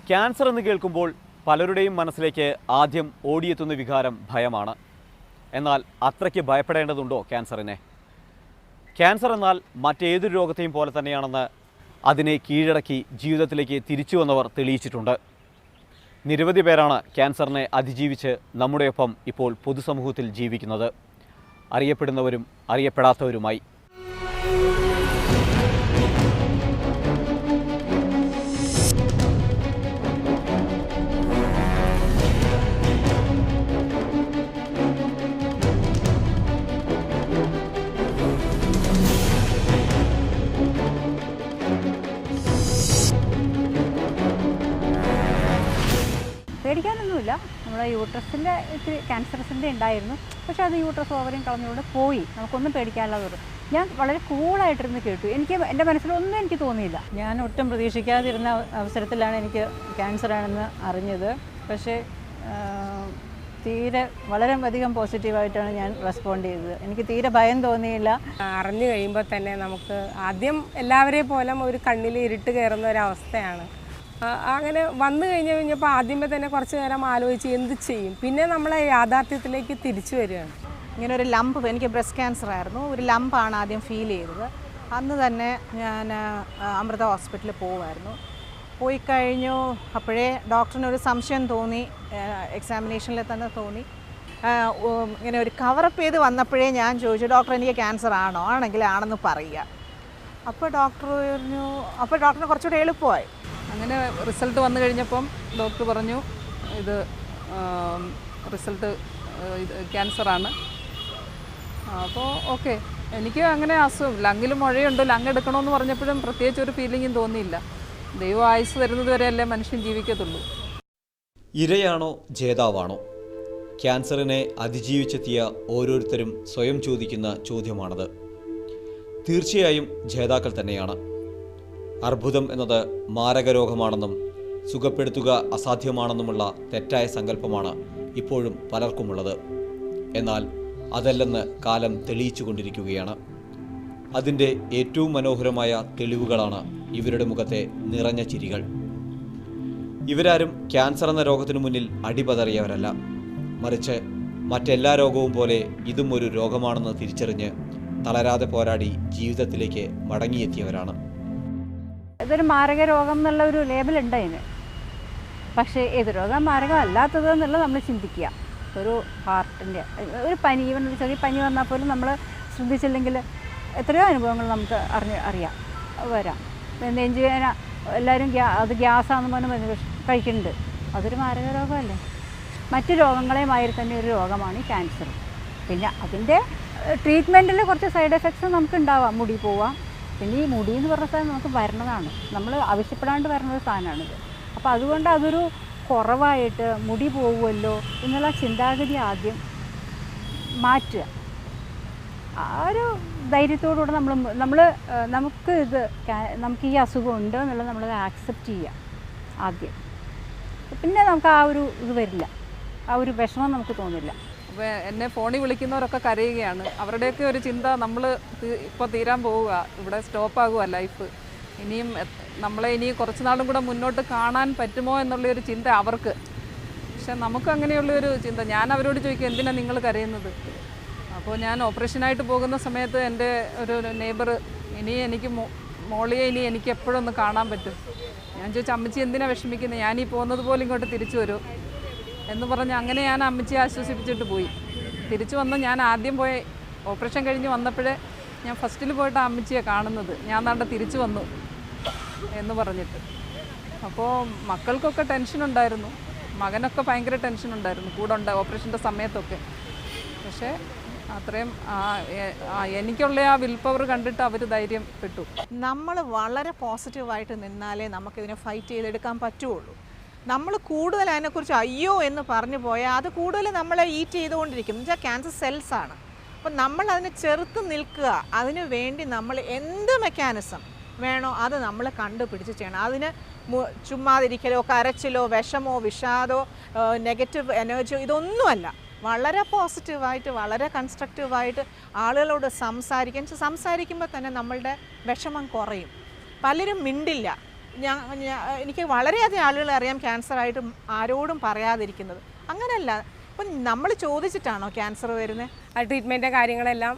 Cancer എന്ന് കേൾക്കുമ്പോൾ പലരുടെയും മനസ്സിലേക്ക് ആദ്യം ഓടിയെത്തുന്ന വികാരം ഭയമാണ്. എന്നാൽ അത്രയ്ക്ക് ഭയപ്പെടേണ്ടതുണ്ടോ ക്യാൻസറിനെ? ക്യാൻസർ എന്നാൽ മറ്റേതൊരു രോഗത്തെയും പോലെ തന്നെയാണെന്ന് അതിനെ കീഴടക്കി ജീവിതത്തിലേക്ക് തിരിച്ചു വന്നവർ തെളിയിച്ചിട്ടുണ്ട്. നിരവധി പേരാണ് ക്യാൻസറിനെ അതിജീവിച്ച് നമ്മുടെയൊപ്പം ഇപ്പോൾ പൊതുസമൂഹത്തിൽ ജീവിക്കുന്നത്, അറിയപ്പെടുന്നവരും അറിയപ്പെടാത്തവരുമായി. പേടിക്കാനൊന്നുമില്ല. നമ്മുടെ യൂട്രസിൻ്റെ ഇത്തിരി ക്യാൻസറസിൻ്റെ ഉണ്ടായിരുന്നു, പക്ഷേ അത് യൂട്രസ് ഓവറിയും കളഞ്ഞുകൊണ്ട് പോയി. നമുക്കൊന്നും പേടിക്കാനുള്ളത്. ഞാൻ വളരെ കൂളായിട്ടിരുന്ന് കേട്ടു. എൻ്റെ മനസ്സിലൊന്നും എനിക്ക് തോന്നിയില്ല. ഞാൻ ഒട്ടും പ്രതീക്ഷിക്കാതിരുന്ന അവസരത്തിലാണ് എനിക്ക് ക്യാൻസറാണെന്ന് അറിഞ്ഞത്. പക്ഷേ തീരെ വളരെയധികം പോസിറ്റീവായിട്ടാണ് ഞാൻ റെസ്പോണ്ട് ചെയ്തത്. എനിക്ക് തീരെ ഭയം തോന്നിയില്ല. അറിഞ്ഞു കഴിയുമ്പോൾ തന്നെ നമുക്ക് ആദ്യം എല്ലാവരെയും പോലെ ഒരു കണ്ണിൽ ഇരുട്ട് കയറുന്ന ഒരവസ്ഥയാണ്. അങ്ങനെ വന്നു കഴിഞ്ഞപ്പോൾ ആദ്യമേ തന്നെ കുറച്ച് നേരം ആലോചിച്ച് എന്ത് ചെയ്യും, പിന്നെ നമ്മളെ യാഥാർത്ഥ്യത്തിലേക്ക് തിരിച്ചു വരികയാണ്. ഇങ്ങനെ ഒരു ലംപ്, എനിക്ക് ബ്രസ്റ്റ് ക്യാൻസർ ആയിരുന്നു, ഒരു ലംപാണ് ആദ്യം ഫീൽ ചെയ്തത്. അന്ന് തന്നെ ഞാൻ അമൃത ഹോസ്പിറ്റലിൽ പോവുമായിരുന്നു. പോയി കഴിഞ്ഞു. അപ്പോഴേ ഡോക്ടറിനൊരു സംശയം തോന്നി, എക്സാമിനേഷനിൽ തന്നെ തോന്നി. ഇങ്ങനെ ഒരു കവറപ്പ് ചെയ്ത് വന്നപ്പോഴേ ഞാൻ ചോദിച്ചു, ഡോക്ടർ എനിക്ക് ക്യാൻസർ ആണോ? ആണെങ്കിൽ ആണെന്ന് പറയുക. അപ്പോൾ ഡോക്ടറിന് കുറച്ചുകൂടെ എളുപ്പമായി. അങ്ങനെ റിസൾട്ട് വന്നു കഴിഞ്ഞപ്പം ഡോക്ടർ പറഞ്ഞു ഇത് റിസൾട്ട് ക്യാൻസറാണ്. അപ്പോൾ ഓക്കെ, എനിക്ക് അങ്ങനെ അസുഖം ലങ്ങിൽ മുഴയുണ്ട്, ലങ് എടുക്കണമെന്ന് പറഞ്ഞപ്പോഴും പ്രത്യേകിച്ച് ഒരു ഫീലിംഗും തോന്നിയില്ല. ദൈവം ആയുസ് തരുന്നത് വരെയല്ലേ മനുഷ്യൻ ജീവിക്കത്തുള്ളൂ. ഇരയാണോ ജേതാവാണോ? ക്യാൻസറിനെ അതിജീവിച്ചെത്തിയ ഓരോരുത്തരും സ്വയം ചോദിക്കുന്ന ചോദ്യമാണത്. തീർച്ചയായും ജേതാക്കൾ തന്നെയാണ്. അർബുദം എന്നത് മാരകരോഗമാണെന്നും സുഖപ്പെടുത്തുക അസാധ്യമാണെന്നുമുള്ള തെറ്റായ സങ്കല്പമാണ് ഇപ്പോഴും പലർക്കുമുള്ളത്. എന്നാൽ അതല്ലെന്ന് കാലം തെളിയിച്ചുകൊണ്ടിരിക്കുകയാണ്. അതിൻ്റെ ഏറ്റവും മനോഹരമായ തെളിവുകളാണ് ഇവരുടെ മുഖത്തെ നിറഞ്ഞ ചിരികൾ. ഇവരാരും ക്യാൻസർ എന്ന രോഗത്തിനു മുന്നിൽ അടിപതറിയവരല്ല. മറിച്ച് മറ്റെല്ലാ രോഗവും പോലെ ഇതും ഒരു രോഗമാണെന്ന് തിരിച്ചറിഞ്ഞ് തളരാതെ പോരാടി ജീവിതത്തിലേക്ക് മടങ്ങിയെത്തിയവരാണ്. ഇതൊരു മാരക രോഗം എന്നുള്ള ഒരു ലേബലുണ്ട് അതിന്. പക്ഷേ ഏത് രോഗം മാരകമല്ലാത്തത് എന്നുള്ളത് നമ്മൾ ചിന്തിക്കുക. ഒരു ഹാർട്ടിൻ്റെ ഒരു പനി, ഈവൻ ഒരു ചെറിയ പനി വന്നാൽ പോലും നമ്മൾ ശ്രദ്ധിച്ചില്ലെങ്കിൽ എത്രയോ അനുഭവങ്ങൾ നമുക്ക് അറിയാം വരാം. നെഞ്ചുവേദന എല്ലാവരും അത് ഗ്യാസാണെന്ന് പറഞ്ഞ് കഴിക്കുന്നുണ്ട്. അതൊരു മാരക രോഗമല്ലേ? മറ്റു രോഗങ്ങളെയുമായി തന്നെ ഒരു രോഗമാണ് ഈ ക്യാൻസർ. പിന്നെ അതിൻ്റെ ട്രീറ്റ്മെൻറ്റിൽ കുറച്ച് സൈഡ് എഫക്ട്സ് നമുക്ക് ഉണ്ടാവാം. മുടി പോവാം. പിന്നെ ഈ മുടി എന്ന് പറഞ്ഞ സാധനം നമുക്ക് വരണതാണ്, നമ്മൾ ആവശ്യപ്പെടാണ്ട് വരുന്നൊരു സാധനമാണിത്. അപ്പോൾ അതുകൊണ്ട് അതൊരു കുറവായിട്ട് മുടി പോകുമല്ലോ എന്നുള്ള ചിന്താഗതി ആദ്യം മാറ്റുക. ആ ഒരു ധൈര്യത്തോടുകൂടെ നമുക്ക് ഈ അസുഖം ഉണ്ട് എന്നുള്ളത് നമ്മൾ ആക്സെപ്റ്റ് ചെയ്യുക ആദ്യം. പിന്നെ നമുക്ക് ആ ഒരു ഇത് വരില്ല, ആ ഒരു വിഷമം നമുക്ക് തോന്നില്ല. അപ്പോൾ എന്നെ ഫോണിൽ വിളിക്കുന്നവരൊക്കെ കരയുകയാണ്. അവരുടെയൊക്കെ ഒരു ചിന്ത, നമ്മൾ ഇപ്പോൾ തീരാൻ പോവുക, ഇവിടെ സ്റ്റോപ്പാകുക ലൈഫ്, ഇനിയും നമ്മളെ ഇനി കുറച്ച് നാളും കൂടെ മുന്നോട്ട് കാണാൻ പറ്റുമോ എന്നുള്ളൊരു ചിന്ത അവർക്ക്. പക്ഷെ നമുക്ക് അങ്ങനെയുള്ളൊരു ചിന്ത. ഞാൻ അവരോട് ചോദിക്കും, എന്തിനാണ് നിങ്ങൾ കരയുന്നത്? അപ്പോൾ ഞാൻ ഓപ്പറേഷനായിട്ട് പോകുന്ന സമയത്ത് എൻ്റെ ഒരു നെയ്ബർ, ഇനി എനിക്ക് മോളിയെ ഇനി എനിക്ക് എപ്പോഴൊന്ന് കാണാൻ പറ്റും. ഞാൻ ചോദിച്ചു, അമ്മച്ചി എന്തിനാണ് വിഷമിക്കുന്നത്? ഞാനീ പോകുന്നത് പോലെ ഇങ്ങോട്ട് തിരിച്ചു വരും എന്ന് പറഞ്ഞ് അങ്ങനെ ഞാൻ അമ്മച്ചിയെ ആശ്വസിപ്പിച്ചിട്ട് പോയി. തിരിച്ചു വന്ന് ഞാൻ ആദ്യം പോയി ഓപ്പറേഷൻ കഴിഞ്ഞ് വന്നപ്പോഴേ ഞാൻ ഫസ്റ്റിൽ പോയിട്ട് അമ്മച്ചിയെ കാണുന്നത്, ഞാൻ നാട്ടെ തിരിച്ചു വന്നു എന്ന് പറഞ്ഞിട്ട്. അപ്പോൾ മക്കൾക്കൊക്കെ ടെൻഷനുണ്ടായിരുന്നു, മകനൊക്കെ ഭയങ്കര ടെൻഷനുണ്ടായിരുന്നു കൂടെ ഉണ്ട് ഓപ്പറേഷൻ്റെ സമയത്തൊക്കെ. പക്ഷേ അത്രയും എനിക്കുള്ള ആ വിൽ പവർ കണ്ടിട്ട് അവർ ധൈര്യപ്പെട്ടു. നമ്മൾ വളരെ പോസിറ്റീവായിട്ട് നിന്നാലേ നമുക്കിതിനെ ഫൈറ്റ് ചെയ്തെടുക്കാൻ പറ്റുള്ളൂ. നമ്മൾ കൂടുതൽ അതിനെക്കുറിച്ച് അയ്യോ എന്ന് പറഞ്ഞു പോയാൽ അത് കൂടുതൽ നമ്മളെ ഈറ്റ് ചെയ്തുകൊണ്ടിരിക്കും. എന്നുവെച്ചാൽ ക്യാൻസർ സെൽസാണ്. അപ്പം നമ്മൾ അതിനെ ചെറുത്ത് നിൽക്കുക. അതിനു വേണ്ടി നമ്മൾ എന്ത് മെക്കാനിസം വേണോ അത് നമ്മൾ കണ്ടുപിടിച്ച് ചെയ്യണം. അതിന് ചുമ്മാതിരിക്കലോ കരച്ചിലോ വിഷമോ വിഷാദോ നെഗറ്റീവ് എനർജിയോ ഇതൊന്നുമല്ല. വളരെ പോസിറ്റീവായിട്ട് വളരെ കൺസ്ട്രക്റ്റീവായിട്ട് ആളുകളോട് സംസാരിക്കുമ്പോൾ തന്നെ നമ്മളുടെ വിഷമം കുറയും. പലരും മിണ്ടില്ല, എനിക്ക് വളരെയധികം ആളുകളെ അറിയാം ക്യാൻസറായിട്ട് ആരോടും പറയാതിരിക്കുന്നത്. അങ്ങനെയല്ല, ഇപ്പം നമ്മൾ ചോദിച്ചിട്ടാണോ ക്യാൻസർ വരുന്നത്? ആ ട്രീറ്റ്മെൻറ്റ് കാര്യങ്ങളെല്ലാം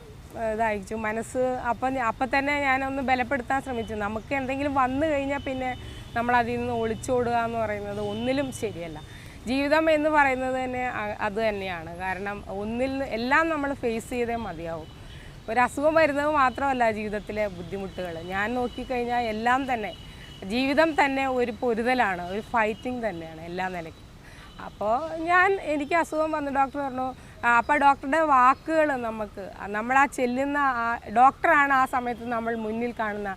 ഇതയച്ചു. മനസ്സ് അപ്പം തന്നെ ഞാനൊന്ന് ബലപ്പെടുത്താൻ ശ്രമിച്ചു. നമുക്ക് എന്തെങ്കിലും വന്നു കഴിഞ്ഞാൽ പിന്നെ നമ്മളതിൽ നിന്ന് ഒളിച്ചോടുക എന്ന് പറയുന്നത് ഒന്നിലും ശരിയല്ല. ജീവിതം എന്ന് പറയുന്നത് തന്നെ അത് തന്നെയാണ്. കാരണം എല്ലാം നമ്മൾ ഫേസ് ചെയ്തേ മതിയാവും. ഒരു അസുഖം വരുന്നത് മാത്രമല്ല ജീവിതത്തിലെ ബുദ്ധിമുട്ടുകൾ. ഞാൻ നോക്കിക്കഴിഞ്ഞാൽ എല്ലാം തന്നെ ജീവിതം തന്നെ ഒരു പൊരുതലാണ്, ഒരു ഫൈറ്റിംഗ് തന്നെയാണ് എല്ലാ നിലയ്ക്കും. അപ്പോൾ എനിക്ക് അസുഖം വന്നു, ഡോക്ടർ പറഞ്ഞു. അപ്പോൾ ഡോക്ടറുടെ വാക്കുകൾ നമ്മളാ ചെല്ലുന്ന ഡോക്ടറാണ് ആ സമയത്ത് നമ്മൾ മുന്നിൽ കാണുന്ന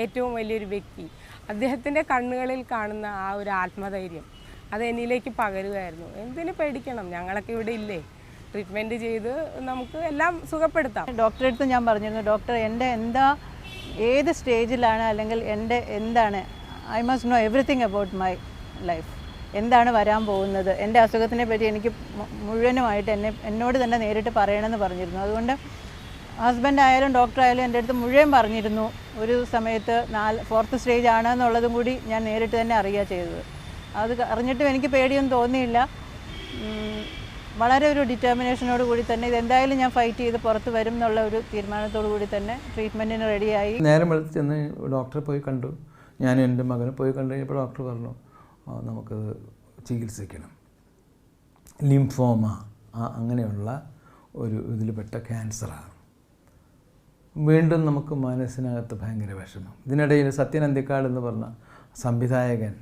ഏറ്റവും വലിയൊരു വ്യക്തി. അദ്ദേഹത്തിൻ്റെ കണ്ണുകളിൽ കാണുന്ന ആ ഒരു ആത്മധൈര്യം അത് എന്നിലേക്ക് പകരുമായിരുന്നു. എന്തിനു പേടിക്കണം, ഞങ്ങളൊക്കെ ഇവിടെ ഇല്ലേ, ട്രീറ്റ്മെൻറ്റ് ചെയ്ത് നമുക്ക് എല്ലാം സുഖപ്പെടുത്താം. ഡോക്ടറെ അടുത്ത് ഞാൻ പറഞ്ഞിരുന്നു, ഡോക്ടർ എൻ്റെ ഏത് സ്റ്റേജിലാണ്, അല്ലെങ്കിൽ എന്താണ്, I must know everything about my life, എന്താണ് വരാൻ പോകുന്നത്, എൻ്റെ അസുഖത്തിനെ പറ്റി എനിക്ക് മുഴുവനുമായിട്ട് എന്നോട് തന്നെ നേരിട്ട് പറയണമെന്ന് പറഞ്ഞിരുന്നു. അതുകൊണ്ട് ഹസ്ബൻഡ് ആയാലും ഡോക്ടർ ആയാലും എൻ്റെ അടുത്ത് മുഴുവൻ പറഞ്ഞിരുന്നു. ഒരു സമയത്ത് 4th സ്റ്റേജ് ആണെന്നുള്ളതും കൂടി ഞാൻ നേരിട്ട് തന്നെ അറിയുക ചെയ്തത്. അത് അറിഞ്ഞിട്ടും എനിക്ക് പേടിയൊന്നും തോന്നിയില്ല. വളരെ ഒരു ഡിറ്റർമിനേഷനോട് കൂടി തന്നെ ഇതെന്തായാലും ഞാൻ ഫൈറ്റ് ചെയ്ത് പുറത്ത് വരും എന്നുള്ള ഒരു തീരുമാനത്തോടു കൂടി തന്നെ ട്രീറ്റ്മെൻറ്റിന് റെഡിയായി. നേരം വെളുത്ത് ചെന്ന് ഡോക്ടറെ പോയി കണ്ടു. ഞാനും എൻ്റെ മകനെ പോയി കണ്ടു കഴിഞ്ഞപ്പോൾ ഡോക്ടർ പറഞ്ഞു നമുക്കത് ചികിത്സിക്കണം, ലിംഫോമ അങ്ങനെയുള്ള ഇതിൽപ്പെട്ട ക്യാൻസറാണ്. വീണ്ടും നമുക്ക് മനസ്സിനകത്ത് ഭയങ്കര വിഷമം. ഇതിനിടയിൽ സത്യൻ അന്തിക്കാട് എന്ന് പറഞ്ഞ സംവിധായകൻ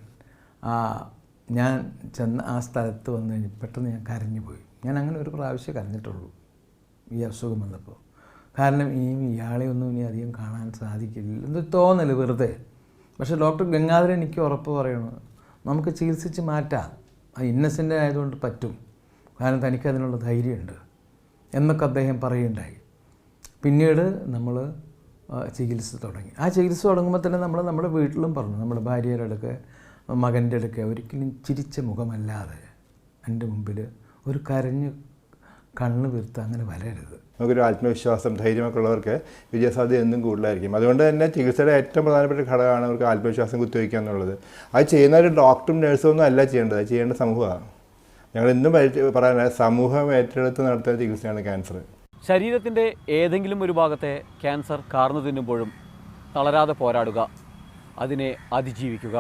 ഞാൻ ചെന്ന ആ സ്ഥലത്ത് വന്നു കഴിഞ്ഞ് പെട്ടെന്ന് ഞാൻ കരഞ്ഞു പോയി. ഞാൻ അങ്ങനെ ഒരു പ്രാവശ്യം കരഞ്ഞിട്ടുള്ളൂ ഈ അസുഖം വന്നപ്പോൾ. കാരണം ഇയാളെ ഒന്നും ഇനി അധികം കാണാൻ സാധിക്കില്ല എന്നൊരു തോന്നൽ വെറുതെ. പക്ഷേ ഡോക്ടർ ഗംഗാധരൻ എനിക്ക് ഉറപ്പ് പറയണു, നമുക്ക് ചികിത്സിച്ച് മാറ്റാം, ഇന്നസെൻ്റ് ആയതുകൊണ്ട് പറ്റും, കാരണം തനിക്കതിനുള്ള ധൈര്യമുണ്ട് എന്നൊക്കെ അദ്ദേഹം പറയുകയുണ്ടായി. പിന്നീട് നമ്മൾ ചികിത്സ തുടങ്ങി. ആ ചികിത്സ തുടങ്ങുമ്പോൾ തന്നെ നമ്മൾ നമ്മുടെ വീട്ടിലും പറഞ്ഞു, നമ്മുടെ ഭാര്യയുടെ അടുക്കെ മകൻ്റെ അടുക്കെ ഒരിക്കലും ചിരിച്ച മുഖമല്ലാതെ എൻ്റെ മുമ്പിൽ ഒരു കരഞ്ഞ് കണ്ണ് വീർത്ത് അങ്ങനെ വരരുത്. നമുക്കൊരു ആത്മവിശ്വാസം, ധൈര്യമൊക്കെ ഉള്ളവർക്ക് വിജയസാധ്യത എന്നും കൂടുതലായിരിക്കും. അതുകൊണ്ട് തന്നെ ചികിത്സയുടെ ഏറ്റവും പ്രധാനപ്പെട്ട ഘടകമാണ് അവർക്ക് ആത്മവിശ്വാസം കുത്തിവയ്ക്കുക എന്നുള്ളത്. അത് ചെയ്യുന്ന ഒരു ഡോക്ടറും നഴ്സും ഒന്നും അല്ല ചെയ്യേണ്ടത്, അത് ചെയ്യേണ്ട സമൂഹമാണ്. ഞങ്ങൾ ഇന്നും പറയാൻ സമൂഹം ഏറ്റെടുത്ത് നടത്തുന്ന ചികിത്സയാണ് ക്യാൻസർ. ശരീരത്തിൻ്റെ ഏതെങ്കിലും ഒരു ഭാഗത്തെ ക്യാൻസർ കാർന്നു തിന്നുമ്പോഴും തളരാതെ പോരാടുക, അതിനെ അതിജീവിക്കുക,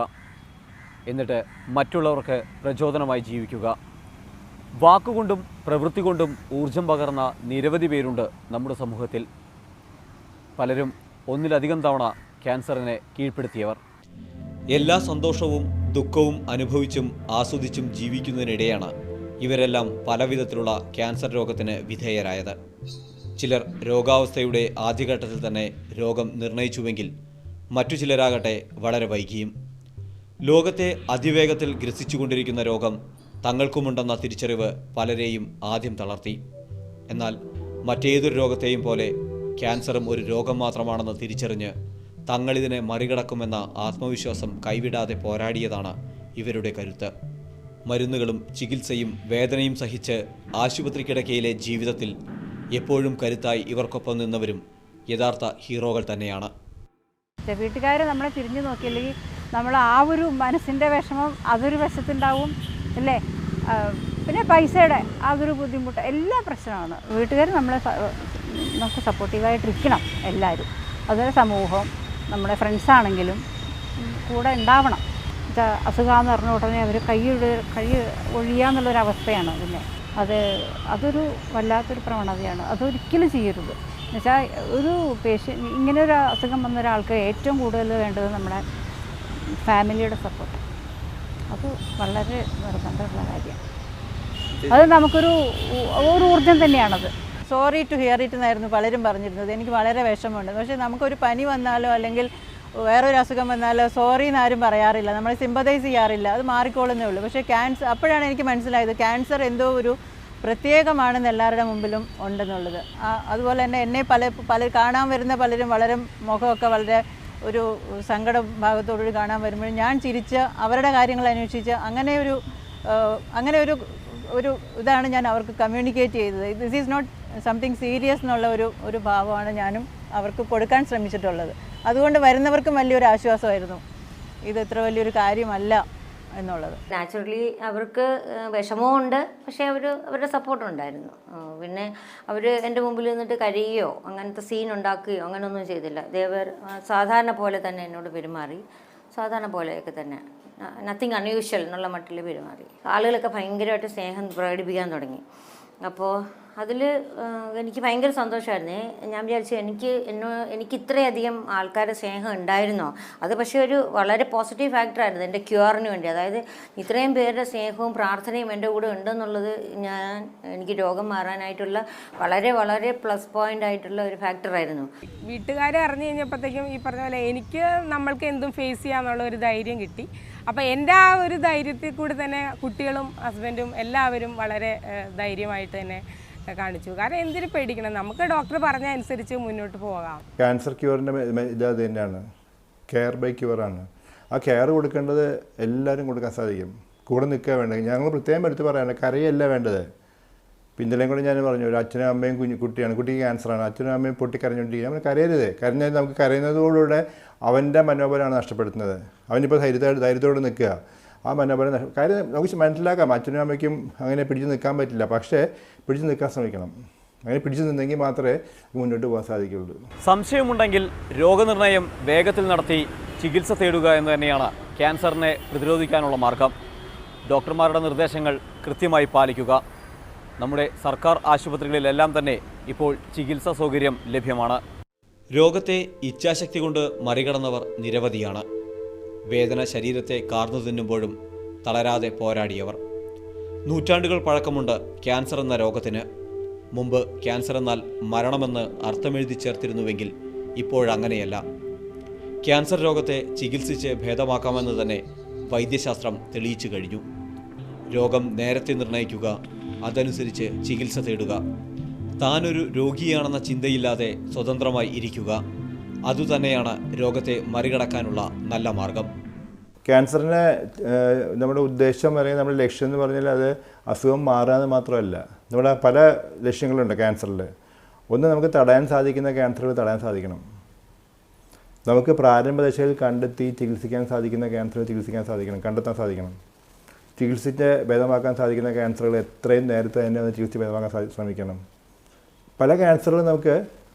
എന്നിട്ട് മറ്റുള്ളവർക്ക് പ്രചോദനമായി ജീവിക്കുക. വാക്കുകൊണ്ടും പ്രവൃത്തി കൊണ്ടും ഊർജം പകർന്ന നിരവധി പേരുണ്ട് നമ്മുടെ സമൂഹത്തിൽ. പലരും ഒന്നിലധികം തവണ ക്യാൻസറിനെ കീഴ്പ്പെടുത്തിയവർ. എല്ലാ സന്തോഷവും ദുഃഖവും അനുഭവിച്ചും ആസ്വദിച്ചും ജീവിക്കുന്നതിനിടെയാണ് ഇവരെല്ലാം പലവിധത്തിലുള്ള ക്യാൻസർ രോഗത്തിന് വിധേയരായത്. ചിലർ രോഗാവസ്ഥയുടെ ആദ്യഘട്ടത്തിൽ തന്നെ രോഗം നിർണയിച്ചുവെങ്കിൽ മറ്റു ചിലരാകട്ടെ വളരെ വൈകിയും. ലോകത്തെ അതിവേഗത്തിൽ ഗ്രസിച്ചുകൊണ്ടിരിക്കുന്ന രോഗം തങ്ങൾക്കുമുണ്ടെന്ന തിരിച്ചറിവ് പലരെയും ആദ്യം തളർത്തി. എന്നാൽ മറ്റേതൊരു രോഗത്തെയും പോലെ ക്യാൻസറും ഒരു രോഗം മാത്രമാണെന്ന് തിരിച്ചറിഞ്ഞ് തങ്ങളിതിനെ മറികടക്കുമെന്ന ആത്മവിശ്വാസം കൈവിടാതെ പോരാടിയതാണ് ഇവരുടെ കരുത്ത്. മരുന്നുകളും ചികിത്സയും വേദനയും സഹിച്ച് ആശുപത്രി കിടക്കയിലെ ജീവിതത്തിൽ എപ്പോഴും കരുത്തായി ഇവർക്കൊപ്പം നിന്നവരും യഥാർത്ഥ ഹീറോകൾ തന്നെയാണ്. വീട്ടുകാർ നമ്മളെ തിരിഞ്ഞു നോക്കിയില്ലെങ്കിൽ നമ്മൾ ആ ഒരു മനസ്സിൻ്റെ വിഷമം അതൊരു വശത്തുണ്ടാവും അല്ലേ. പിന്നെ പൈസയുടെ അതൊരു ബുദ്ധിമുട്ട്, എല്ലാ പ്രശ്നമാണ്. വീട്ടുകാർ നമുക്ക് സപ്പോർട്ടീവായിട്ടിരിക്കണം എല്ലാവരും. അതുപോലെ സമൂഹം, നമ്മുടെ ഫ്രണ്ട്സാണെങ്കിലും കൂടെ ഉണ്ടാവണം. അസുഖമെന്ന് പറഞ്ഞ ഉടനെ അവർ കൈ ഒഴിയാന്നുള്ളൊരവസ്ഥയാണ്. പിന്നെ അതൊരു വല്ലാത്തൊരു പ്രവണതയാണ്. അതൊരിക്കലും ചെയ്യരുത്. എന്നുവെച്ചാൽ ഒരു ഇങ്ങനെ ഒരു അസുഖം വന്ന ഒരാൾക്ക് ഏറ്റവും കൂടുതൽ വേണ്ടത് നമ്മുടെ ഫാമിലിയുടെ സപ്പോർട്ട്. അത് വളരെ നിർബന്ധമുള്ള കാര്യമാണ്. അത് നമുക്കൊരു ഊർജം തന്നെയാണത്. സോറി ടു ഹിയർ ഇറ്റ് എന്നായിരുന്നു പലരും പറഞ്ഞിരുന്നത്. എനിക്ക് വളരെ വിഷമമുണ്ട്. പക്ഷേ നമുക്കൊരു പനി വന്നാലോ അല്ലെങ്കിൽ വേറൊരു അസുഖം വന്നാലോ സോറി എന്നാരും പറയാറില്ല, നമ്മൾ സിമ്പതൈസ് ചെയ്യാറില്ല, അത് മാറിക്കോളുന്നേ ഉള്ളൂ. പക്ഷേ അപ്പോഴാണ് എനിക്ക് മനസ്സിലായത് ക്യാൻസർ എന്തോ ഒരു പ്രത്യേകമാണെന്ന് എല്ലാവരുടെ മുമ്പിലും ഉണ്ടെന്നുള്ളത്. അതുപോലെ തന്നെ എന്നെ പല കാണാൻ വരുന്ന പലരും വളരെ മുഖമൊക്കെ വളരെ ഒരു സങ്കട ഭാഗത്തോടുകൂടി കാണാൻ വരുമ്പോഴും ഞാൻ ചിരിച്ച് അവരുടെ കാര്യങ്ങൾ അന്വേഷിച്ച് അങ്ങനെ ഒരു ഇതാണ് ഞാൻ അവർക്ക് കമ്മ്യൂണിക്കേറ്റ് ചെയ്തത്. This is not something serious എന്നുള്ള ഒരു ഭാവമാണ് ഞാനും അവർക്ക് കൊടുക്കാൻ ശ്രമിച്ചിട്ടുള്ളത്. അതുകൊണ്ട് വരുന്നവർക്കും വലിയൊരു ആശ്വാസമായിരുന്നു. ഇത് ഇത്ര വലിയൊരു കാര്യമല്ല എന്നുള്ളത്. നാച്ചുറലി അവർക്ക് വിഷമമുണ്ട്, പക്ഷേ അവരുടെ സപ്പോർട്ട് ഉണ്ടായിരുന്നു. പിന്നെ അവർ എൻ്റെ മുമ്പിൽ നിന്നിട്ട് കരയുകയോ അങ്ങനത്തെ സീൻ ഉണ്ടാക്കുകയോ അങ്ങനെയൊന്നും ചെയ്തില്ല. ദേവർ സാധാരണ പോലെ തന്നെ എന്നോട് പെരുമാറി, സാധാരണ പോലെയൊക്കെ തന്നെ, നത്തിങ് അൺയൂഷ്വൽ എന്നുള്ള മട്ടിൽ പെരുമാറി. ആളുകളൊക്കെ ഭയങ്കരമായിട്ട് സ്നേഹം പ്രകടിപ്പിക്കാൻ തുടങ്ങി. അപ്പോൾ അതിൽ എനിക്ക് ഭയങ്കര സന്തോഷമായിരുന്നേ. ഞാൻ വിചാരിച്ചു എനിക്ക് ഇത്രയധികം ആൾക്കാരുടെ സ്നേഹം ഉണ്ടായിരുന്നോ. അത് പക്ഷേ ഒരു വളരെ പോസിറ്റീവ് ഫാക്ടറായിരുന്നു എൻ്റെ ക്യൂറിന് വേണ്ടി. അതായത് ഇത്രയും പേരുടെ സ്നേഹവും പ്രാർത്ഥനയും എൻ്റെ കൂടെ ഉണ്ടെന്നുള്ളത് എനിക്ക് രോഗം മാറാനായിട്ടുള്ള വളരെ വളരെ പ്ലസ് പോയിൻ്റ് ആയിട്ടുള്ള ഒരു ഫാക്ടറായിരുന്നു. വീട്ടുകാരെ അറിഞ്ഞു കഴിഞ്ഞപ്പോഴത്തേക്കും ഈ പറഞ്ഞ പോലെ എനിക്ക് നമ്മൾക്ക് എന്തും ഫേസ് ചെയ്യാന്നുള്ള ഒരു ധൈര്യം കിട്ടി. അപ്പോൾ എൻ്റെ ആ ഒരു ധൈര്യത്തിൽ കൂടി തന്നെ കുട്ടികളും ഹസ്ബൻഡും എല്ലാവരും വളരെ ധൈര്യമായിട്ട് തന്നെ കാണിച്ചു. കാരണം എന്തിനു പേടിക്കണം, നമുക്ക് ഡോക്ടർ പറഞ്ഞ അനുസരിച്ച് മുന്നോട്ട് പോകാം. ക്യാൻസർ ക്യൂറിൻ്റെ ഇത് അത് തന്നെയാണ്, കെയർ ബൈ ക്യൂറാണ്. ആ കെയർ കൊടുക്കേണ്ടത് എല്ലാവരും കൊടുക്കാൻ സാധിക്കും. കൂടെ നിൽക്കുക വേണ്ടത്. ഞങ്ങൾ പ്രത്യേകം എടുത്ത് പറയാൻ കരയല്ല വേണ്ടത്. പിന്നലെയും കൂടെ ഞാൻ പറഞ്ഞു, ഒരു അച്ഛനും അമ്മയും കുട്ടിയാണ്, കുട്ടിക്ക് ക്യാൻസറാണ്, അച്ഛനും അമ്മയും പൊട്ടിക്കരഞ്ഞുകൊണ്ടിരിക്കുക. നമ്മൾ കരയരുത്. കരഞ്ഞാൽ നമുക്ക് കരയുന്നതോടുകൂടെ അവൻ്റെ മനോബലമാണ് നഷ്ടപ്പെടുത്തുന്നത്. അവനിപ്പോൾ ധൈര്യത്തോടെ നിൽക്കുക. ആ മനോബലം കാര്യം നമുക്ക് മനസ്സിലാക്കാം. അച്ഛനും അമ്മയ്ക്കും അങ്ങനെ പിടിച്ച് നിൽക്കാൻ പറ്റില്ല, പക്ഷേ പിടിച്ച് നിൽക്കാൻ ശ്രമിക്കണം. അങ്ങനെ പിടിച്ചു നിന്നെങ്കിൽ മാത്രമേ മുന്നോട്ട് പോകാൻ സാധിക്കുകയുള്ളൂ. സംശയമുണ്ടെങ്കിൽ രോഗനിർണയം വേഗത്തിൽ നടത്തി ചികിത്സ തേടുക എന്ന് തന്നെയാണ് ക്യാൻസറിനെ പ്രതിരോധിക്കാനുള്ള മാർഗം. ഡോക്ടർമാരുടെ നിർദ്ദേശങ്ങൾ കൃത്യമായി പാലിക്കുക. നമ്മുടെ സർക്കാർ ആശുപത്രികളിലെല്ലാം തന്നെ ഇപ്പോൾ ചികിത്സാ സൗകര്യം ലഭ്യമാണ്. രോഗത്തെ ഇച്ഛാശക്തി കൊണ്ട് മറികടന്നവർ നിരവധിയാണ്. വേദന ശരീരത്തെ കാർന്നു തിന്നുമ്പോഴും തളരാതെ പോരാടിയവർ. നൂറ്റാണ്ടുകൾ പഴക്കമുണ്ട് ക്യാൻസർ എന്ന രോഗത്തിന്. മുമ്പ് ക്യാൻസർ എന്നാൽ മരണമെന്ന് അർത്ഥമെഴുതി ചേർത്തിരുന്നുവെങ്കിൽ ഇപ്പോഴങ്ങനെയല്ല. ക്യാൻസർ രോഗത്തെ ചികിത്സിച്ച് ഭേദമാക്കാമെന്ന് തന്നെ വൈദ്യശാസ്ത്രം തെളിയിച്ചു കഴിഞ്ഞു. രോഗം നേരത്തെ നിർണയിക്കുക, അതനുസരിച്ച് ചികിത്സ തേടുക, താനൊരു രോഗിയാണെന്ന ചിന്തയില്ലാതെ സ്വതന്ത്രമായി ഇരിക്കുക, അതുതന്നെയാണ് രോഗത്തെ മറികടക്കാനുള്ള നല്ല മാർഗം. ക്യാൻസറിനെ നമ്മുടെ ഉദ്ദേശം പറയുന്നത്, നമ്മുടെ ലക്ഷ്യം എന്ന് പറഞ്ഞാൽ അത് അസുഖം മാറാന്ന് മാത്രമല്ല. നമ്മുടെ പല ലക്ഷ്യങ്ങളുണ്ട് ക്യാൻസറിൽ. ഒന്ന്, നമുക്ക് തടയാൻ സാധിക്കുന്ന ക്യാൻസറുകൾ തടയാൻ സാധിക്കണം. നമുക്ക് പ്രാരംഭ ദശയിൽ കണ്ടെത്തി ചികിത്സിക്കാൻ സാധിക്കുന്ന ക്യാൻസറുകൾ ചികിത്സിക്കാൻ സാധിക്കണം, കണ്ടെത്താൻ സാധിക്കണം. ചികിത്സിച്ച് ഭേദമാക്കാൻ സാധിക്കുന്ന ക്യാൻസറുകൾ എത്രയും നേരത്തെ തന്നെ ഒന്ന് ചികിത്സിച്ച് ഭേദമാക്കാൻ ശ്രമിക്കണം. പല ക്യാൻസറുകളും നമുക്ക്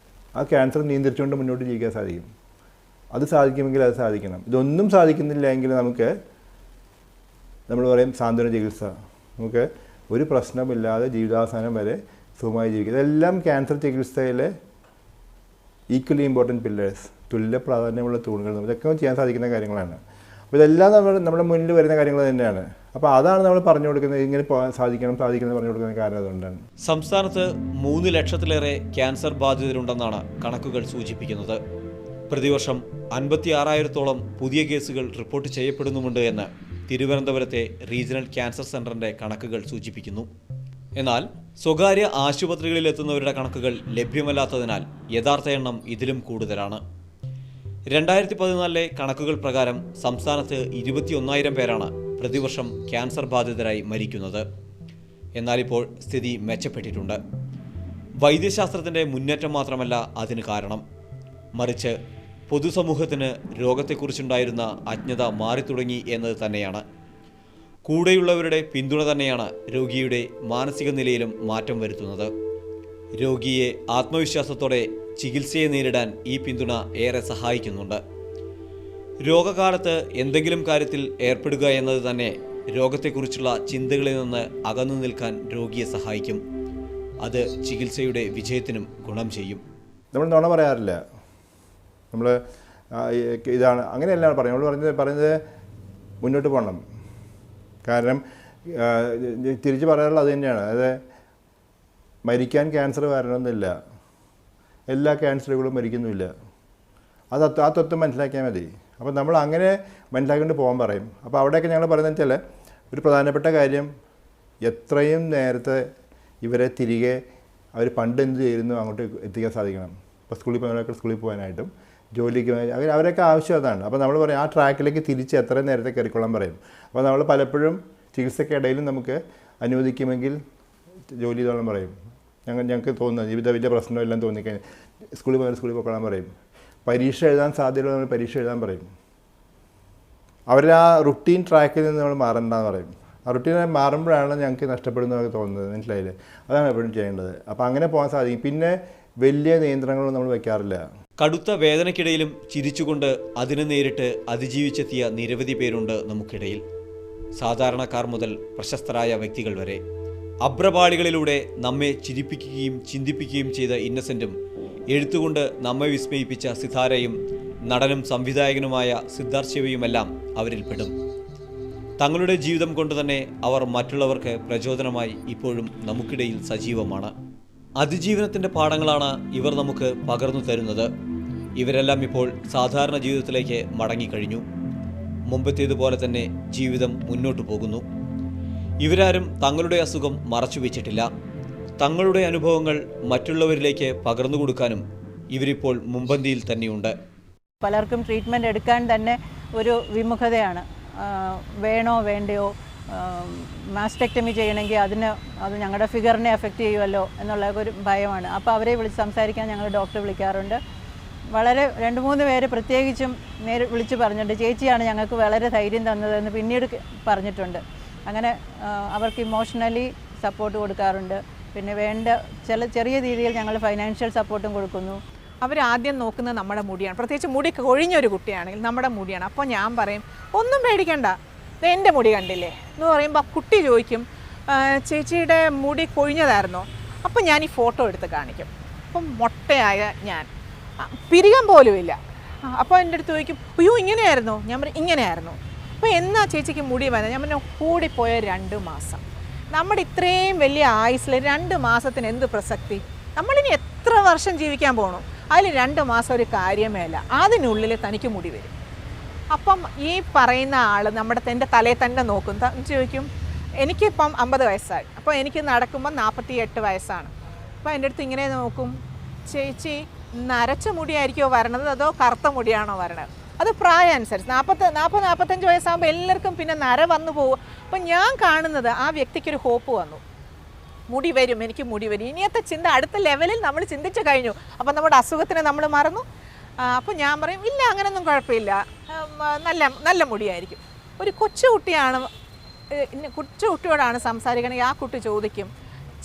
ആ ക്യാൻസർ നിയന്ത്രിച്ചുകൊണ്ട് മുന്നോട്ട് ജീവിക്കാൻ സാധിക്കും. അത് സാധിക്കുമെങ്കിൽ അത് സാധിക്കണം. ഇതൊന്നും സാധിക്കുന്നില്ല എങ്കിൽ നമുക്ക് നമ്മൾ പറയും സാന്ത്വന ചികിത്സ. നമുക്ക് ഒരു പ്രശ്നമില്ലാതെ ജീവിതാവസാനം വരെ സുഖമായി ജീവിക്കുക. ഇതെല്ലാം ക്യാൻസർ ചികിത്സയിലെ ഈക്വലി ഇമ്പോർട്ടൻറ്റ് പില്ലേഴ്സ്, തുല്യ പ്രാധാന്യമുള്ള തൂണുകൾ. ഇതൊക്കെ ചെയ്യാൻ സാധിക്കുന്ന കാര്യങ്ങളാണ്. അപ്പോൾ ഇതെല്ലാം നമ്മുടെ മുന്നിൽ വരുന്ന കാര്യങ്ങൾ തന്നെയാണ്. അപ്പോൾ അതാണ് നമ്മൾ പറഞ്ഞു കൊടുക്കുന്നത്, ഇങ്ങനെ സാധിക്കണം പറഞ്ഞു കൊടുക്കുന്ന കാരണം അതുകൊണ്ടാണ്. സംസ്ഥാനത്ത് 3 ലക്ഷത്തിലേറെ ക്യാൻസർ ബാധിതരുണ്ടെന്നാണ് കണക്കുകൾ സൂചിപ്പിക്കുന്നത്. പ്രതിവർഷം 56,000-ഓളം പുതിയ കേസുകൾ റിപ്പോർട്ട് ചെയ്യപ്പെടുന്നുമുണ്ട് എന്ന് തിരുവനന്തപുരത്തെ റീജിയണൽ ക്യാൻസർ സെൻ്ററിൻ്റെ കണക്കുകൾ സൂചിപ്പിക്കുന്നു. എന്നാൽ സ്വകാര്യ ആശുപത്രികളിലെത്തുന്നവരുടെ കണക്കുകൾ ലഭ്യമല്ലാത്തതിനാൽ യഥാർത്ഥ എണ്ണം ഇതിലും കൂടുതലാണ്. 2014 കണക്കുകൾ പ്രകാരം സംസ്ഥാനത്ത് 21,000 പേരാണ് പ്രതിവർഷം ക്യാൻസർ ബാധിതരായി മരിക്കുന്നത്. എന്നാലിപ്പോൾ സ്ഥിതി മെച്ചപ്പെട്ടിട്ടുണ്ട്. വൈദ്യശാസ്ത്രത്തിൻ്റെ മുന്നേറ്റം മാത്രമല്ല അതിന് കാരണം, മറിച്ച് പൊതുസമൂഹത്തിന് രോഗത്തെക്കുറിച്ചുണ്ടായിരുന്ന അജ്ഞത മാറിത്തുടങ്ങി എന്നത് തന്നെയാണ്. കൂടെയുള്ളവരുടെ പിന്തുണ തന്നെയാണ് രോഗിയുടെ മാനസിക നിലയിലും മാറ്റം വരുത്തുന്നത്. രോഗിയെ ആത്മവിശ്വാസത്തോടെ ചികിത്സയെ നേരിടാൻ ഈ പിന്തുണ ഏറെ സഹായിക്കുന്നുണ്ട്. രോഗകാലത്ത് എന്തെങ്കിലും കാര്യത്തിൽ ഏർപ്പെടുക എന്നത് തന്നെ രോഗത്തെക്കുറിച്ചുള്ള ചിന്തകളിൽ നിന്ന് അകന്നു നിൽക്കാൻ രോഗിയെ സഹായിക്കും. അത് ചികിത്സയുടെ വിജയത്തിനും ഗുണം ചെയ്യും. നമ്മൾ നുണ പറയാറില്ല. നമ്മൾ ഇതാണ് അങ്ങനെയല്ല പറയുന്നത് മുന്നോട്ട് പോകണം. കാരണം തിരിച്ച് പറയാനുള്ളത് അത് തന്നെയാണ്. അതായത് മരിക്കാൻ ക്യാൻസർ വരണമെന്നില്ല, എല്ലാ ക്യാൻസറുകളും മരിക്കുന്നുമില്ല. ആ തത്വം മനസ്സിലാക്കിയാൽ മതി. അപ്പോൾ നമ്മൾ അങ്ങനെ മനസ്സിലാക്കിക്കൊണ്ട് പോകാൻ പറയും. അപ്പോൾ അവിടെയൊക്കെ ഞങ്ങൾ പറയുന്നത് വെച്ചാൽ ഒരു പ്രധാനപ്പെട്ട കാര്യം, എത്രയും നേരത്തെ ഇവരെ തിരികെ അവർ പണ്ട് എന്ത് ചെയ്യുന്നു അങ്ങോട്ട് എത്തിക്കാൻ സാധിക്കണം. ഇപ്പോൾ സ്കൂളിൽ പോകുന്നവരൊക്കെ സ്കൂളിൽ പോകാനായിട്ടും ജോലിക്ക് അവരൊക്കെ ആവശ്യം അതാണ്. അപ്പോൾ നമ്മൾ പറയും ആ ട്രാക്കിലേക്ക് തിരിച്ച് എത്രയും നേരത്തെ കയറിക്കൊള്ളാൻ പറയും. അപ്പോൾ നമ്മൾ പലപ്പോഴും ചികിത്സയ്ക്കിടയിലും നമുക്ക് അനുവദിക്കുമെങ്കിൽ ജോലി ചെയ്തോളം പറയും. ഞങ്ങൾക്ക് തോന്നുന്നത് വലിയ പ്രശ്നമെല്ലാം തോന്നിക്കഴിഞ്ഞാൽ സ്കൂളിൽ പോകാൻ സ്കൂളിൽ പോയിക്കൊള്ളാൻ പറയും. പരീക്ഷ എഴുതാൻ സാധ്യതയുള്ള പരീക്ഷ എഴുതാൻ പറയും. അവർ ആ റുട്ടീൻ ട്രാക്കിൽ നിന്ന് നമ്മൾ മാറണ്ടെന്ന് പറയും. ആ റുട്ടീനായി മാറുമ്പോഴാണ് ഞങ്ങൾക്ക് നഷ്ടപ്പെടുന്നതൊക്കെ തോന്നുന്നത്, മനസ്സിലായില്ലേ? അതാണ് എപ്പോഴും ചെയ്യേണ്ടത്. അപ്പോൾ അങ്ങനെ പോകാൻ സാധിക്കും. പിന്നെ വലിയ നിയന്ത്രണങ്ങളൊന്നും നമ്മൾ വയ്ക്കാറില്ല. കടുത്ത വേദനയ്ക്കിടയിലും ചിരിച്ചുകൊണ്ട് അതിനെ നേരിട്ട് അതിജീവിച്ചെത്തിയ നിരവധി പേരുണ്ട് നമുക്കിടയിൽ. സാധാരണക്കാർ മുതൽ പ്രശസ്തരായ വ്യക്തികൾ വരെ. അഭ്രപാളികളിലൂടെ നമ്മെ ചിരിപ്പിക്കുകയും ചിന്തിപ്പിക്കുകയും ചെയ്ത ഇന്നസെൻറ്റും എഴുത്തുകൊണ്ട് നമ്മെ വിസ്മയിപ്പിച്ച സിതാരയും നടനും സംവിധായകനുമായ സിദ്ധാർത്ഥ് ശിവയുമെല്ലാം അവരിൽപ്പെടും. തങ്ങളുടെ ജീവിതം കൊണ്ട് തന്നെ അവർ മറ്റുള്ളവർക്ക് പ്രചോദനമായി ഇപ്പോഴും നമുക്കിടയിൽ സജീവമാണ്. അതിജീവനത്തിൻ്റെ പാഠങ്ങളാണ് ഇവർ നമുക്ക് പകർന്നു തരുന്നത്. ഇവരെല്ലാം ഇപ്പോൾ സാധാരണ ജീവിതത്തിലേക്ക് മടങ്ങിക്കഴിഞ്ഞു. മുമ്പത്തേതുപോലെ തന്നെ ജീവിതം മുന്നോട്ടു പോകുന്നു. ഇവരാരും തങ്ങളുടെ അസുഖം മറച്ചുവെച്ചിട്ടില്ല. തങ്ങളുടെ അനുഭവങ്ങൾ മറ്റുള്ളവരിലേക്ക് പകർന്നു കൊടുക്കാനും ഇവരിപ്പോൾ മുൻപന്തിയിൽ തന്നെയുണ്ട്. പലർക്കും ട്രീറ്റ്മെൻറ്റ് എടുക്കാൻ തന്നെ ഒരു വിമുഖതയാണ്. വേണോ വേണ്ടയോ, മാസ്റ്റെക്ടമി ചെയ്യണമെങ്കിൽ അത് ഞങ്ങളുടെ ഫിഗറിനെ എഫക്റ്റ് ചെയ്യുമല്ലോ എന്നുള്ള ഒരു ഭയമാണ്. അപ്പോൾ അവരെ വിളിച്ച് സംസാരിക്കാൻ ഞങ്ങൾ ഡോക്ടറെ വിളിക്കാറുണ്ട്. വളരെ 2-3 പേര് പ്രത്യേകിച്ചും വിളിച്ച് പറഞ്ഞിട്ടുണ്ട്, ചേച്ചിയാണ് ഞങ്ങൾക്ക് വളരെ ധൈര്യം തന്നതെന്ന് പിന്നീട് പറഞ്ഞിട്ടുണ്ട്. അങ്ങനെ അവർക്ക് ഇമോഷണലി സപ്പോർട്ട് കൊടുക്കാറുണ്ട്. പിന്നെ വേണ്ട ചെറിയ രീതിയിൽ ഞങ്ങൾ ഫൈനാൻഷ്യൽ സപ്പോർട്ടും കൊടുക്കുന്നു. അവരാദ്യം നോക്കുന്നത് നമ്മുടെ മുടിയാണ്. പ്രത്യേകിച്ച് മുടി കൊഴിഞ്ഞൊരു കുട്ടിയാണെങ്കിൽ നമ്മുടെ മുടിയാണ്. അപ്പോൾ ഞാൻ പറയും, ഒന്നും പേടിക്കണ്ട, എൻ്റെ മുടി കണ്ടില്ലേ എന്ന് പറയുമ്പോൾ കുട്ടി ചോദിക്കും, ചേച്ചിയുടെ മുടി കൊഴിഞ്ഞതായിരുന്നോ? അപ്പം ഞാൻ ഈ ഫോട്ടോ എടുത്ത് കാണിക്കും. അപ്പം മൊട്ടയായ ഞാൻ പിരിയാൻ പോലുമില്ല. അപ്പോൾ എൻ്റെ അടുത്ത് ചോദിക്കും, അയ്യോ ഇങ്ങനെയായിരുന്നോ? ഞാൻ പറയും ഇങ്ങനെയായിരുന്നു. അപ്പോൾ എന്നാ ചേച്ചിക്ക് മുടി വരുന്നത്? ഞാൻ പറഞ്ഞു കൂടിപ്പോയ 2 മാസം. നമ്മുടെ ഇത്രയും വലിയ ആയുസ്സിൽ 2 മാസത്തിന് എന്ത് പ്രസക്തി? നമ്മളിനി എത്ര വർഷം ജീവിക്കാൻ പോകണു? അതിൽ 2 മാസം ഒരു കാര്യമേ അല്ല. അതിനുള്ളിൽ തനിക്ക് മുടി വരും. അപ്പം ഈ പറയുന്ന ആൾ എൻ്റെ തലയിൽ തന്നെ നോക്കും. ചോദിക്കും, എനിക്കിപ്പം 50 വയസ്സായി. അപ്പോൾ എനിക്ക് നടക്കുമ്പോൾ 48 വയസ്സാണ്. അപ്പോൾ എൻ്റെ അടുത്ത് ഇങ്ങനെ നോക്കും, ചേച്ചി നരച്ച മുടിയായിരിക്കുമോ വരണത് അതോ കറുത്ത മുടിയാണോ വരണത്? അത് പ്രായം അനുസരിച്ച് 40-45 വയസ്സാകുമ്പോൾ എല്ലാവർക്കും പിന്നെ നര വന്നു പോകും. അപ്പം ഞാൻ കാണുന്നത് ആ വ്യക്തിക്കൊരു ഹോപ്പ് വന്നു, മുടി വരും, എനിക്ക് മുടി വരും. ഇനിയത്തെ ചിന്ത അടുത്ത ലെവലിൽ നമ്മൾ ചിന്തിച്ചു കഴിഞ്ഞു. അപ്പം നമ്മുടെ അസുഖത്തിനെ നമ്മൾ മറന്നു. അപ്പോൾ ഞാൻ പറയും, ഇല്ല അങ്ങനെയൊന്നും കുഴപ്പമില്ല, നല്ല മുടിയായിരിക്കും. ഒരു കൊച്ചുകുട്ടിയോടാണ് സംസാരിക്കണമെങ്കിൽ ആ കുട്ടി ചോദിക്കും,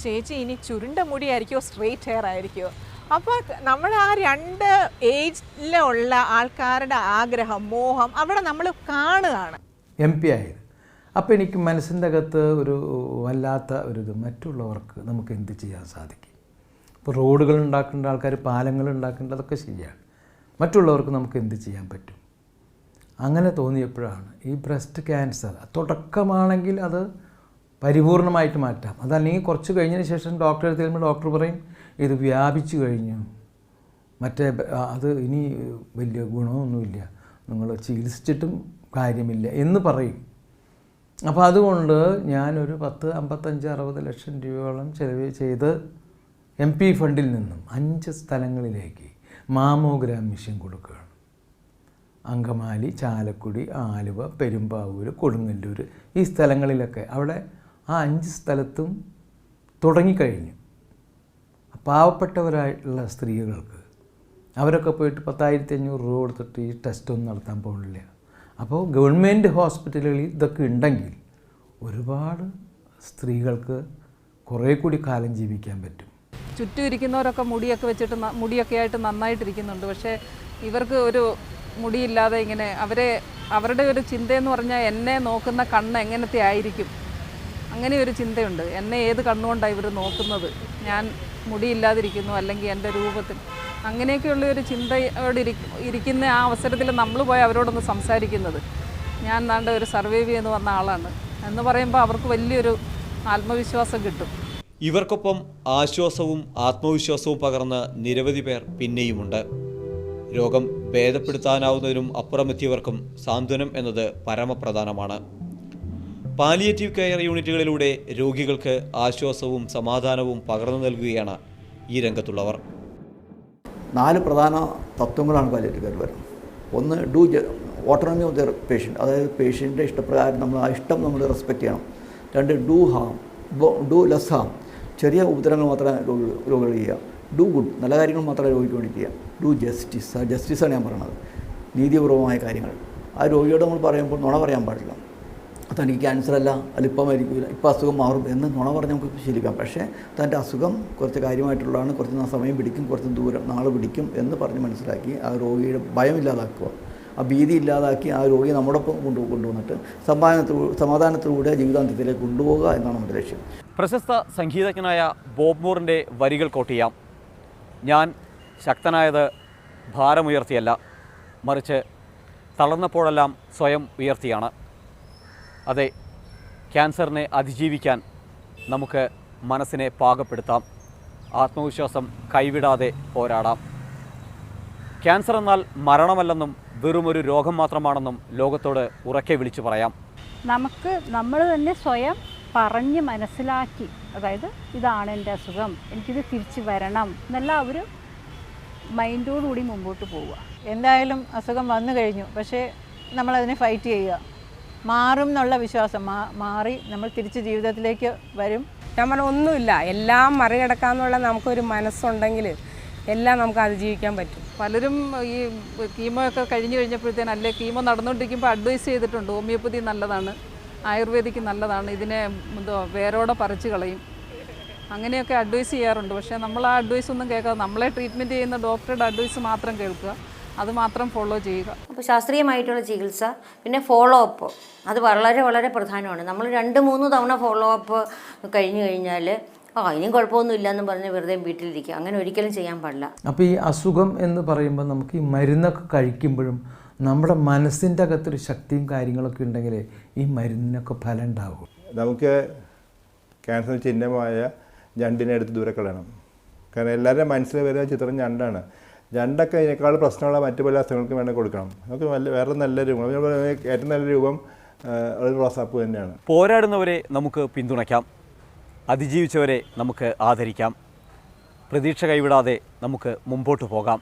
ചേച്ചി ഇനി ചുരുണ്ട മുടിയായിരിക്കുമോ സ്ട്രെയിറ്റ് ഹെയർ ആയിരിക്കുമോ? അപ്പോൾ നമ്മൾ ആ 2 ഏജിലുള്ള ആൾക്കാരുടെ ആഗ്രഹം, മോഹം അവിടെ നമ്മൾ കാണുകയാണ്. MP ആയത്. അപ്പോൾ എനിക്ക് മനസ്സിൻ്റെ അകത്ത് ഒരു വല്ലാത്ത ഒരിത്, മറ്റുള്ളവർക്ക് നമുക്ക് എന്ത് ചെയ്യാൻ സാധിക്കും? ഇപ്പോൾ റോഡുകൾ ഉണ്ടാക്കേണ്ട ആൾക്കാർ പാലങ്ങൾ ഉണ്ടാക്കേണ്ട, അതൊക്കെ ശരിയാണ്. മറ്റുള്ളവർക്ക് നമുക്ക് എന്ത് ചെയ്യാൻ പറ്റും? അങ്ങനെ തോന്നിയപ്പോഴാണ് ഈ ബ്രസ്റ്റ് ക്യാൻസർ തുടക്കമാണെങ്കിൽ അത് പരിപൂർണമായിട്ട് മാറ്റാം. അതല്ലെങ്കിൽ കുറച്ച് കഴിഞ്ഞതിന് ശേഷം ഡോക്ടറെ തരുമ്പോൾ ഡോക്ടർ പറയും ഇത് വ്യാപിച്ചു കഴിഞ്ഞു, അത് ഇനി വലിയ ഗുണമൊന്നുമില്ല, നിങ്ങൾ ചികിത്സിച്ചിട്ടും കാര്യമില്ല എന്ന് പറയും. അപ്പോൾ അതുകൊണ്ട് ഞാനൊരു 55-60 ലക്ഷം രൂപയോളം ചിലവ് ചെയ്ത് MP ഫണ്ടിൽ നിന്നും 5 സ്ഥലങ്ങളിലേക്ക് മാമോഗ്രാം മെഷീൻ കൊടുക്കുകയാണ്. അങ്കമാലി, ചാലക്കുടി, ആലുവ, പെരുമ്പാവൂർ, കൊടുങ്ങല്ലൂർ, ഈ സ്ഥലങ്ങളിലൊക്കെ അവിടെ ആ 5 സ്ഥലത്തും തുടങ്ങിക്കഴിഞ്ഞു. പാവപ്പെട്ടവരായിട്ടുള്ള സ്ത്രീകൾക്ക് അവരൊക്കെ പോയിട്ട് 10,500 രൂപ കൊടുത്തിട്ട് ഈ ടെസ്റ്റൊന്നും നടത്താൻ പോകുന്നില്ല. അപ്പോൾ ഗവൺമെൻറ് ഹോസ്പിറ്റലുകളിൽ ഇതൊക്കെ ഉണ്ടെങ്കിൽ ഒരുപാട് സ്ത്രീകൾക്ക് കുറേ കൂടി കാലം ജീവിക്കാൻ പറ്റും. ചുറ്റും ഇരിക്കുന്നവരൊക്കെ മുടിയൊക്കെ ആയിട്ട് നന്നായിട്ടിരിക്കുന്നുണ്ട്. പക്ഷേ ഇവർക്ക് ഒരു മുടിയില്ലാതെ ഇങ്ങനെ അവരുടെ ഒരു ചിന്തയെന്ന് പറഞ്ഞാൽ എന്നെ നോക്കുന്ന കണ്ണ് എങ്ങനത്തെ ആയിരിക്കും, അങ്ങനെ ഒരു ചിന്തയുണ്ട്. എന്നെ ഏത് കണ്ണുകൊണ്ടാണ് ഇവർ നോക്കുന്നത്, ഞാൻ മുടിയില്ലാതിരിക്കുന്നു അല്ലെങ്കിൽ എൻ്റെ രൂപത്തിൽ, അങ്ങനെയൊക്കെയുള്ള ഒരു ചിന്തയോട് ഇരിക്കുന്ന ആ അവസരത്തിൽ നമ്മൾ പോയി അവരോടൊന്ന് സംസാരിക്കുന്നത്, ഞാൻ നാണ്ട ഒരു സർവൈവ് ചെയ്ത് വന്ന ആളാണ് എന്ന് പറയുമ്പോൾ അവർക്ക് വലിയൊരു ആത്മവിശ്വാസം കിട്ടും. ഇവർക്കൊപ്പം ആശ്വാസവും ആത്മവിശ്വാസവും പകർന്ന നിരവധി പേർ പിന്നെയുമുണ്ട്. രോഗം ഭേദപ്പെടുത്താനാവുന്നതിനും അപ്പുറമെത്തിയവർക്കും സാന്ത്വനം എന്നത് പരമപ്രധാനമാണ്. പാലിയേറ്റീവ് കെയർ യൂണിറ്റുകളിലൂടെ രോഗികൾക്ക് ആശ്വാസവും സമാധാനവും പകർന്നു നൽകുകയാണ് ഈ രംഗത്തുള്ളവർ. 4 പ്രധാന തത്വങ്ങളാണ് പാലിയേറ്റീവ് കെയർ വരുന്നത്. ഒന്ന്, ഓട്ടോണമി ഓഫ് ദ പേഷ്യൻ്റ്, അതായത് പേഷ്യൻ്റെ ഇഷ്ടപ്രകാരം നമ്മൾ ആ ഇഷ്ടം നമ്മൾ റെസ്പെക്റ്റ് ചെയ്യണം. 2, ഡു ലെസ് ഹാം, ചെറിയ ഉപദ്രവങ്ങൾ മാത്രമേ രോഗികൾ ചെയ്യുക. ഡു ഗുഡ്, നല്ല കാര്യങ്ങൾ മാത്രമേ രോഗിക്ക് വേണ്ടി ചെയ്യുക. ഡു ജസ്റ്റിസ്, ജസ്റ്റിസാണ് ഞാൻ പറയുന്നത്, നീതിപൂർവമായ കാര്യങ്ങൾ. ആ രോഗിയോട് നമ്മൾ പറയുമ്പോൾ നുണ പറയാൻ പാടില്ല. തനിക്ക് ക്യാൻസർ അല്ല, അതിലിപ്പം മരിക്കില്ല, ഇപ്പോൾ അസുഖം മാറും എന്ന് നുണ പറഞ്ഞ് നമുക്ക് ശീലിക്കാം. പക്ഷേ തൻ്റെ അസുഖം കുറച്ച് കാര്യമായിട്ടുള്ളതാണ്, കുറച്ച് സമയം പിടിക്കും, കുറച്ച് ദൂരം നാൾ പിടിക്കും എന്ന് പറഞ്ഞ് മനസ്സിലാക്കി ആ രോഗിയുടെ ഭയം ഇല്ലാതാക്കുക, ആ ഭീതി ഇല്ലാതാക്കി ആ രോഗിയെ നമ്മോടൊപ്പം കൊണ്ടുവന്നിട്ട് സമാധാനത്തിലൂടെ ജീവിതാന്ത്യത്തിലേക്ക് കൊണ്ടുപോകുക എന്നാണ് നമ്മുടെ ലക്ഷ്യം. പ്രശസ്ത സംഗീതജ്ഞനായ ബോബ് മൂറിൻ്റെ വരികൾ കോട്ട് ചെയ്യാം. ഞാൻ ശക്തനായത് ഭാരമുയർത്തിയല്ല, മറിച്ച് തളർന്നപ്പോഴെല്ലാം സ്വയം ഉയർത്തിയാണ്. അതെ, ക്യാൻസറിനെ അതിജീവിക്കാൻ നമുക്ക് മനസ്സിനെ പാകപ്പെടുത്താം, ആത്മവിശ്വാസം കൈവിടാതെ പോരാടാം. ക്യാൻസർ എന്നാൽ മരണമല്ലെന്നും വെറുമൊരു രോഗം മാത്രമാണെന്നും ലോകത്തോട് ഉറക്കെ വിളിച്ചു പറയാം. നമ്മൾ തന്നെ സ്വയം പറഞ്ഞ് മനസ്സിലാക്കി, അതായത് ഇതാണ് എൻ്റെ അസുഖം, എനിക്കിത് തിരിച്ചു വരണം എന്നുള്ള ഒരു മൈൻഡോടുകൂടി മുമ്പോട്ട് പോവുക. എന്തായാലും അസുഖം വന്നു കഴിഞ്ഞു, പക്ഷേ നമ്മളതിനെ ഫൈറ്റ് ചെയ്യുക, മാറും എന്നുള്ള വിശ്വാസം, മാറി നമ്മൾ തിരിച്ച് ജീവിതത്തിലേക്ക് വരും. ഞാൻ പറഞ്ഞ ഒന്നുമില്ല, എല്ലാം മറികടക്കാമെന്നുള്ള നമുക്കൊരു മനസ്സുണ്ടെങ്കിൽ എല്ലാം നമുക്ക് അതിജീവിക്കാൻ പറ്റും. പലരും ഈ കീമോ ഒക്കെ കഴിഞ്ഞപ്പോഴത്തേനും അല്ലേ കീമോ നടന്നുകൊണ്ടിരിക്കുമ്പോൾ അഡ്വൈസ് ചെയ്തിട്ടുണ്ട്, ഹോമിയോപ്പതി നല്ലതാണ്, ആയുർവേദിക്ക് നല്ലതാണ്, ഇതിനെ വേരോടെ പറിച്ച് കളയും, അങ്ങനെയൊക്കെ അഡ്വൈസ് ചെയ്യാറുണ്ട്. പക്ഷേ നമ്മൾ ആ അഡ്വൈസ് ഒന്നും കേൾക്കാതെ നമ്മളെ ട്രീറ്റ്മെൻറ്റ് ചെയ്യുന്ന ഡോക്ടറുടെ അഡ്വൈസ് മാത്രം കേൾക്കുക, അത് മാത്രം ഫോളോ ചെയ്യുക. അപ്പോൾ ശാസ്ത്രീയമായിട്ടുള്ള ചികിത്സ, പിന്നെ ഫോളോ അപ്പ്, അത് വളരെ വളരെ പ്രധാനമാണ്. നമ്മൾ 2-3 തവണ ഫോളോ അപ്പ് കഴിഞ്ഞു കഴിഞ്ഞാൽ ഇനിയും കുഴപ്പമൊന്നുമില്ല എന്ന് പറഞ്ഞ് വെറുതെ വീട്ടിലിരിക്കുക, അങ്ങനെ ഒരിക്കലും ചെയ്യാൻ പാടില്ല. അപ്പോൾ ഈ അസുഖം എന്ന് പറയുമ്പോൾ നമുക്ക് ഈ മരുന്നൊക്കെ കഴിക്കുമ്പോഴും നമ്മുടെ മനസ്സിൻ്റെ അകത്തൊരു ശക്തിയും കാര്യങ്ങളൊക്കെ ഉണ്ടെങ്കിൽ ഈ മരുന്നിനൊക്കെ ഫലം ഉണ്ടാകും. നമുക്ക് ക്യാൻസർ ചിഹ്നമായ ഞണ്ടിനെ എടുത്ത് ദൂരെ കളയണം. കാരണം എല്ലാവരുടെയും മനസ്സിൽ വരുന്ന ചിത്രം ഞണ്ടാണ്. ഞണ്ടൊക്കെ ഇതിനേക്കാൾ പ്രശ്നമുള്ള മറ്റു പല അസുഖങ്ങൾക്ക് വേണ്ടി കൊടുക്കണം. നമുക്ക് വേറെ നല്ല രൂപം, ഏറ്റവും നല്ല രൂപം ഒരു റോസാപ്പൂ തന്നെയാണ്. പോരാടുന്നവരെ നമുക്ക് പിന്തുണയ്ക്കാം, അതിജീവിച്ചവരെ നമുക്ക് ആദരിക്കാം, പ്രതീക്ഷ കൈവിടാതെ നമുക്ക് മുമ്പോട്ട് പോകാം.